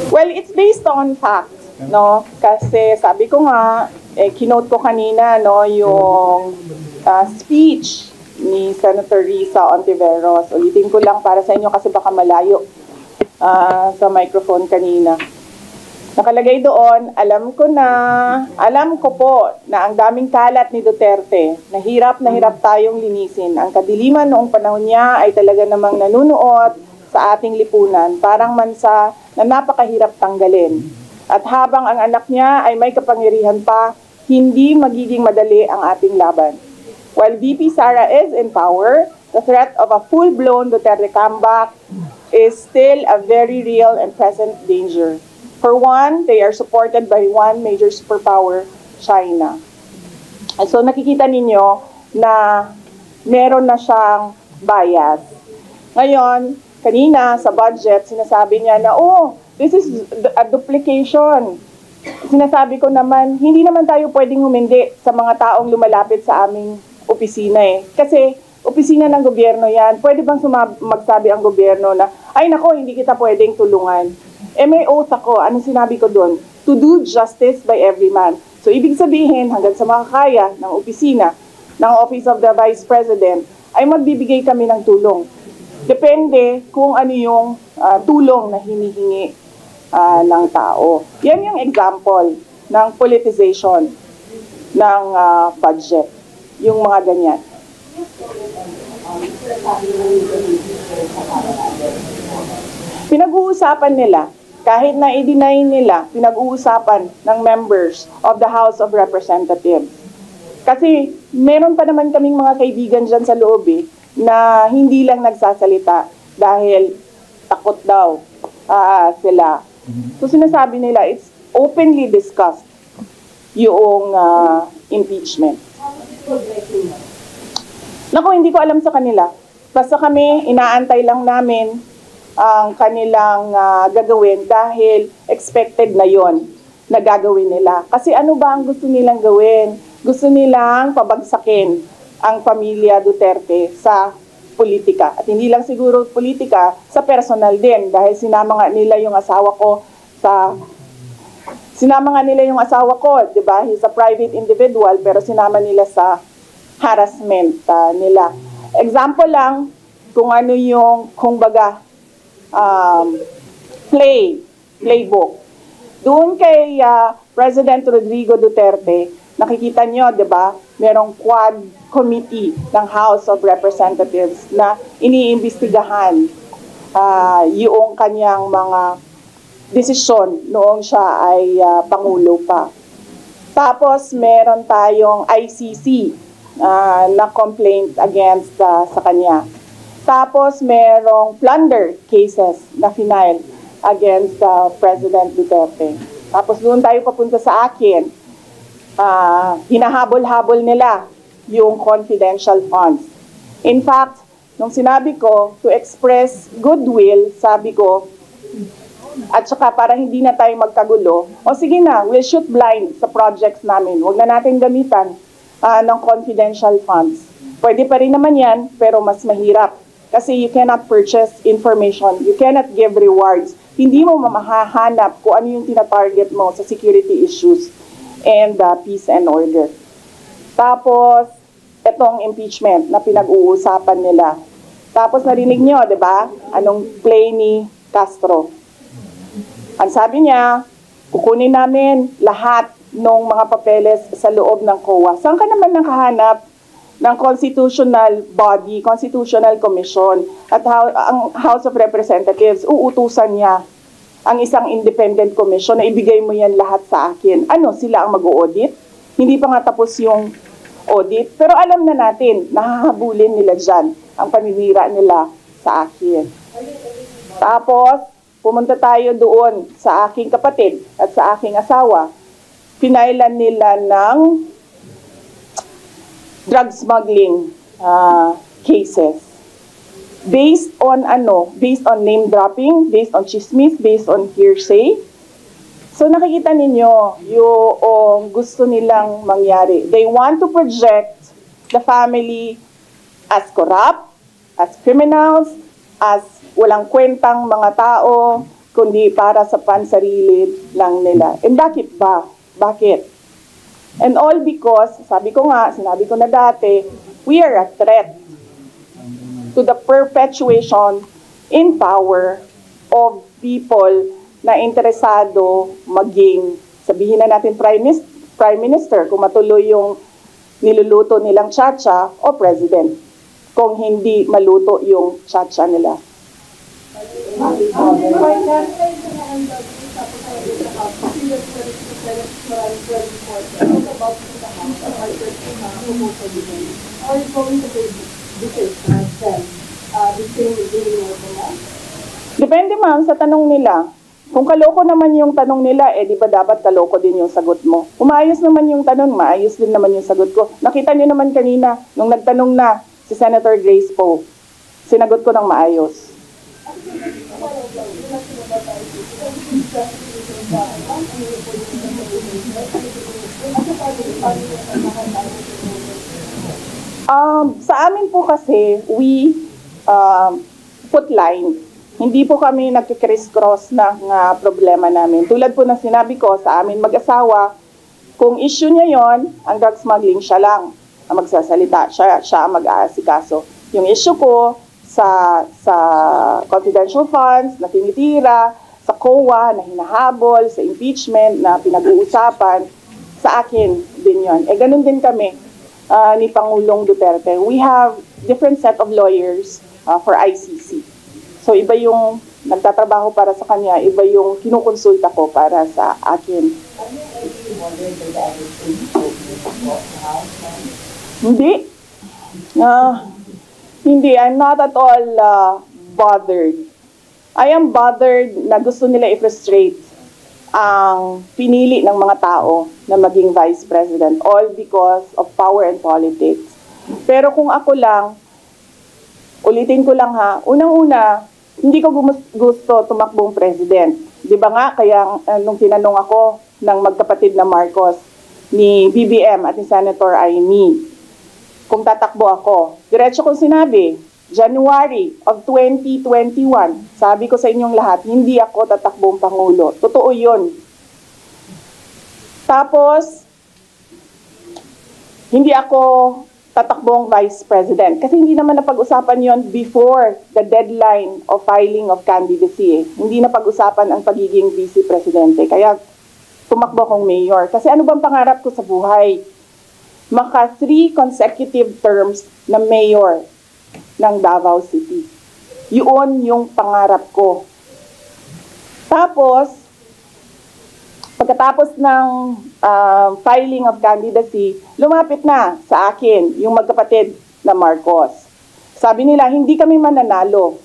Well, it's based on fact, no? Kasi sabi ko nga, kinote ko kanina, no, yung speech ni Senator Risa Ontiveros. Ulitin ko lang para sa inyo kasi baka malayo sa microphone kanina. Nakalagay doon, alam ko po na ang daming kalat ni Duterte, na hirap tayong linisin. Ang kadiliman noong panahon niya ay talaga namang nanunuot sa ating lipunan, parang mansa na napakahirap tanggalin. At habang ang anak niya ay may kapangyarihan pa, hindi magiging madali ang ating laban. While VP Sara is in power, the threat of a full-blown Duterte comeback is still a very real and present danger. For one, they are supported by one major superpower, China. And so nakikita ninyo na meron na siyang bias. Ngayon, kanina sa budget, sinasabi niya na, oh, this is a duplication. Sinasabi ko naman, hindi naman tayo pwedeng humindi sa mga taong lumalapit sa aming opisina eh. Kasi opisina ng gobyerno yan. Pwede bang magsabi ang gobyerno na, ay nako, hindi kita pwedeng tulungan. May oath ako. Anong sinabi ko doon? To do justice by every man. So, ibig sabihin, hanggang sa makakaya ng opisina, ng Office of the Vice President, ay magbibigay kami ng tulong. Depende kung ano yung tulong na hinihingi ng tao. Yan yung example ng politicization ng budget. Yung mga ganyan. Pinag-uusapan nila, kahit na i-deny nila, pinag-uusapan ng members of the House of Representatives. Kasi meron pa naman kaming mga kaibigan dyan sa loob na hindi lang nagsasalita dahil takot daw sila. So sinasabi nila, it's openly discussed yung impeachment. Naku, hindi ko alam sa kanila. Basta kami, inaantay lang namin ang kanilang gagawin dahil expected na yon na gagawin nila. Kasi ano ba ang gusto nilang gawin? Gusto nilang pabagsakin ang pamilya Duterte sa politika. At hindi lang siguro politika, sa personal din. Dahil sinama nga nila yung asawa ko, di ba? He's a private individual, pero sinama nila sa harassment nila. Example lang, kung ano yung, playbook. Doon kay President Rodrigo Duterte, nakikita nyo, di ba, merong quad committee ng House of Representatives na iniimbestigahan yung kanyang mga desisyon noong siya ay Pangulo pa. Tapos, meron tayong ICC na complaint against sa kanya. Tapos, merong plunder cases na final against President Duterte. Tapos, doon tayo papunta sa akin. Hinahabol-habol nila yung confidential funds. In fact, nung sinabi ko, to express goodwill, sabi ko, at saka para hindi na tayo magkagulo, o sige na, we'll shoot blind sa projects namin. Huwag na natin gamitan ng confidential funds. Pwede pa rin naman yan, pero mas mahirap. Kasi you cannot purchase information, you cannot give rewards. Hindi mo mahahanap kung ano yung tinatarget mo sa security issues and peace and order. Tapos, itong impeachment na pinag-uusapan nila. Tapos narinig nyo, di ba? Anong play ni Castro? Ang sabi niya, kukunin namin lahat ng mga papeles sa loob ng COA. Saan ka naman nakahanap ng constitutional body, constitutional commission, at ang House of Representatives, uutusan niya ang isang independent commission na ibigay mo yan lahat sa akin. Ano, sila ang mag-audit? Hindi pa nga tapos yung audit. Pero alam na natin, nahahabulin nila dyan ang paninira nila sa akin. Tapos, pumunta tayo doon sa aking kapatid at sa aking asawa. Pinailan nila ng drug smuggling cases. Based on based on name dropping, based on chismis, based on hearsay. So nakikita ninyo yung gusto nilang mangyari. They want to project the family as corrupt, as criminals, as walang kwentang mga tao, kundi para sa pansarili lang nila. And bakit ba? Bakit? And all because, sabi ko nga, sinabi ko na dati, we are a threat to the perpetuation in power of people na interesado maging, sabihin na natin Prime Minister, kung matuloy yung niluluto nilang tsa-tsa, o President, kung hindi maluto yung tsa-tsa nila. Depende ma'am sa tanong nila. Kung kaloko naman yung tanong nila, di ba dapat kaloko din yung sagot mo? Kung maayos naman yung tanong, maayos din naman yung sagot ko. Nakita niyo naman kanina, nung nagtanong na si Senator Grace Poe, sinagot ko ng maayos. Sa amin po kasi, we put line. Hindi po kami nagkikriss-cross ng problema namin. Tulad po ng sinabi ko sa amin mag-asawa, kung issue niya yon, ang drug smuggling, siya lang ang magsasalita, siya ang mag-aasikaso. Yung issue ko sa confidential funds na tinitira, sa COA na hinahabol, sa impeachment na pinag-uusapan, sa akin din yon. Ganun din kami ni Pangulong Duterte. We have different set of lawyers for ICC. So iba yung nagtatrabaho para sa kanya, iba yung kinukonsulta ko para sa akin. Hindi. Hindi. I'm not at all bothered. I am bothered na gusto nila i-frustrate ang pinili ng mga tao na maging Vice President, all because of power and politics. Pero kung ako lang, ulitin ko lang ha, unang-una, hindi ko gusto tumakbong president. Di ba nga, kaya nung tinanong ako ng magkapatid na Marcos, ni BBM at ni Senator Amy, kung tatakbo ako, diretso kong sinabi, January of 2021, sabi ko sa inyong lahat, hindi ako tatakbong Pangulo. Totoo yun. Tapos, hindi ako tatakbong Vice President. Kasi hindi naman napag-usapan yon before the deadline of filing of candidacy. Hindi napag-usapan ang pagiging Vice Presidente. Kaya tumakbo akong mayor. Kasi ano bang pangarap ko sa buhay? Maka 3 consecutive terms na mayor ng Davao City. Yun yung pangarap ko. Tapos, pagkatapos ng filing of candidacy, lumapit na sa akin yung magkapatid na Marcos. Sabi nila, hindi kami mananalo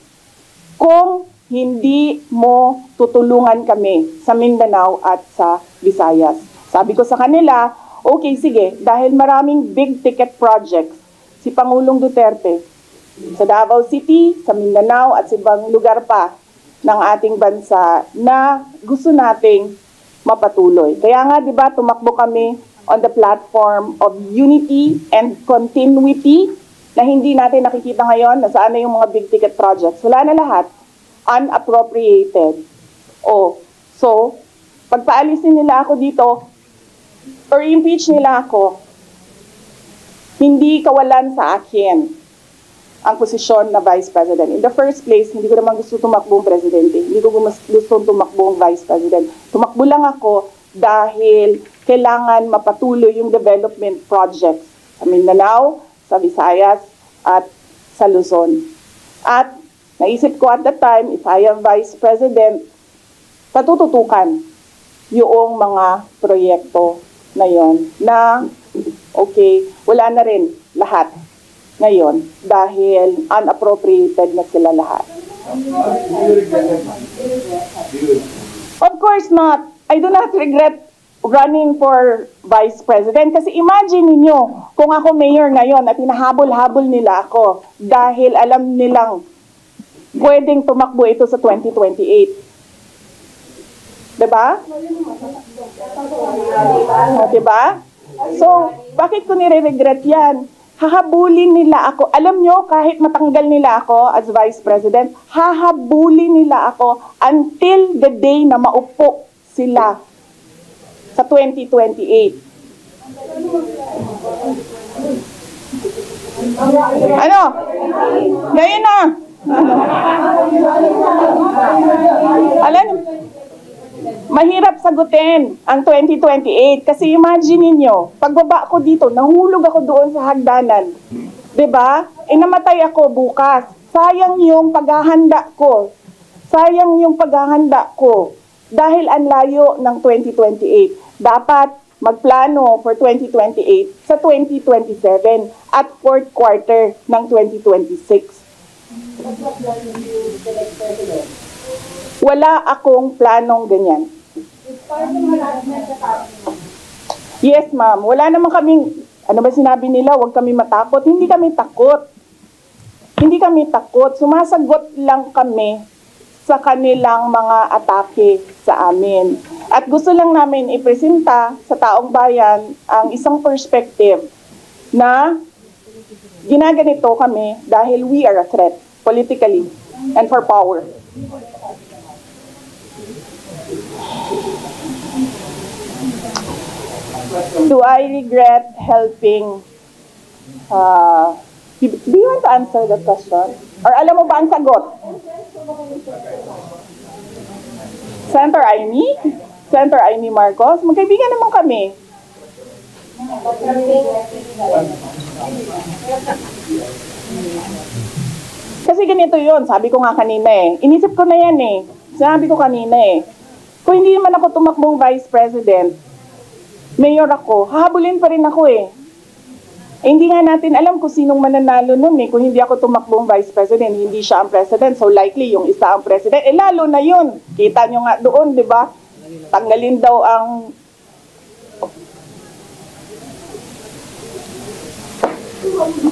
kung hindi mo tutulungan kami sa Mindanao at sa Visayas. Sabi ko sa kanila, okay, sige, dahil maraming big ticket projects si Pangulong Duterte sa Davao City, sa Mindanao at sa ibang lugar pa ng ating bansa na gusto nating mapatuloy. Kaya nga, di ba, tumakbo kami on the platform of unity and continuity na hindi natin nakikita ngayon na saan na yung mga big ticket projects. Wala na lahat. Unappropriated. So, pagpaalisin nila ako dito or impeach nila ako, hindi kawalan sa akin ang posisyon na Vice President. In the first place, hindi ko naman gusto tumakbong Presidente. Hindi ko gusto tumakbong Vice President. Tumakbo lang ako dahil kailangan mapatuloy yung development projects sa Mindanao, sa Visayas, at sa Luzon. At naisip ko at that time, if I am Vice President, patututukan yung mga proyekto na yon na, okay, wala na rin lahat ngayon dahil unappropriated na sila lahat. Of course not. I do not regret running for Vice President kasi imagine niyo kung ako mayor ngayon at hinahabol-habol nila ako dahil alam nilang pwedeng tumakbo ito sa 2028. Diba? Diba? So, bakit ko nire-regret yan? hahabulin nila ako. Alam nyo, kahit matanggal nila ako as Vice President, hahabulin nila ako until the day na maupo sila sa 2028. Ano? Ngayon na. Ano? Alam, mahirap sagutin ang 2028 kasi imagine niyo, pagbaba ko dito, nahulog ako doon sa hagdanan. 'Di ba? Namatay ako bukas. Sayang yung paghahanda ko. Sayang yung paghahanda ko dahil ang layo ng 2028. Dapat magplano for 2028 sa 2027 at fourth quarter ng 2026. Wala akong planong ganyan. Yes, ma'am. Wala naman kaming, ano ba sinabi nila, huwag kami matakot. Hindi kami takot. Hindi kami takot. Sumasagot lang kami sa kanilang mga atake sa amin. At gusto lang namin ipresenta sa taong bayan ang isang perspective na ginaganito kami dahil we are a threat politically and for power. Do I regret helping? Do you want to answer that question? Or alam mo ba ang sagot? Senator Amy? Senator Amy Marcos? Magkaibigan naman kami. Kasi ganito yun, sabi ko nga kanina Inisip ko na yan Sabi ko kanina Kung hindi naman ako tumakbong Vice President, Mayor ako, hahabulin pa rin ako hindi nga natin alam kung sinong mananalo nun Kung hindi ako tumakbong Vice President, hindi siya ang President. So likely yung isa ang President. Lalo na yun. Kita nyo nga doon, di ba? Tanggalin daw ang...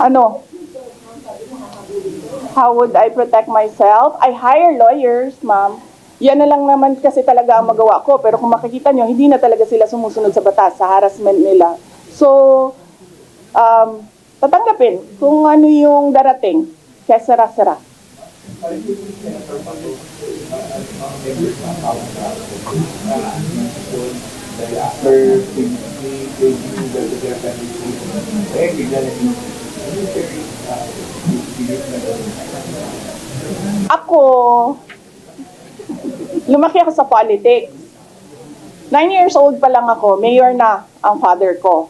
Ano? How would I protect myself? I hire lawyers, ma'am. Yan na lang naman kasi talaga ang magawa ko. Pero kung makikita nyo, hindi na talaga sila sumusunod sa batas, sa harassment nila. So, tatanggapin kung ano yung darating. Kaya sara-sara. Ako, lumaki ako sa politics. 9 years old pa lang ako, mayor na ang father ko.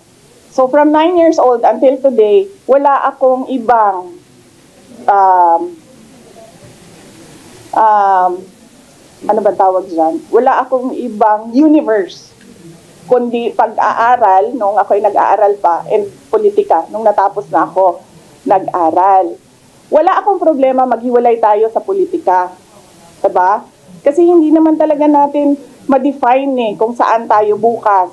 So from 9 years old until today, wala akong ibang ano ba tawag dyan? Wala akong ibang universe, kundi pag-aaral, nung ako'y nag-aaral pa, and politika, nung natapos na ako nag-aral. Wala akong problema maghiwalay tayo sa politika. Diba? Kasi hindi naman talaga natin ma-define kung saan tayo bukas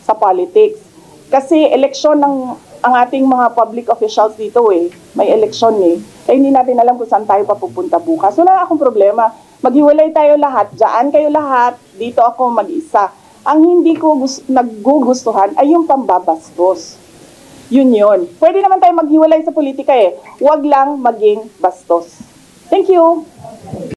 sa politics. Kasi eleksyon ng ang ating mga public officials dito may eleksyon Kaya hindi natin alam kung saan tayo papupunta bukas. Wala akong problema. Maghiwalay tayo lahat. Diyan kayo lahat. Dito ako mag-isa. Ang hindi ko nagugustuhan ay yung pambabastos. Yun. Pwede naman tayo maghiwalay sa politika Huwag lang maging bastos. Thank you.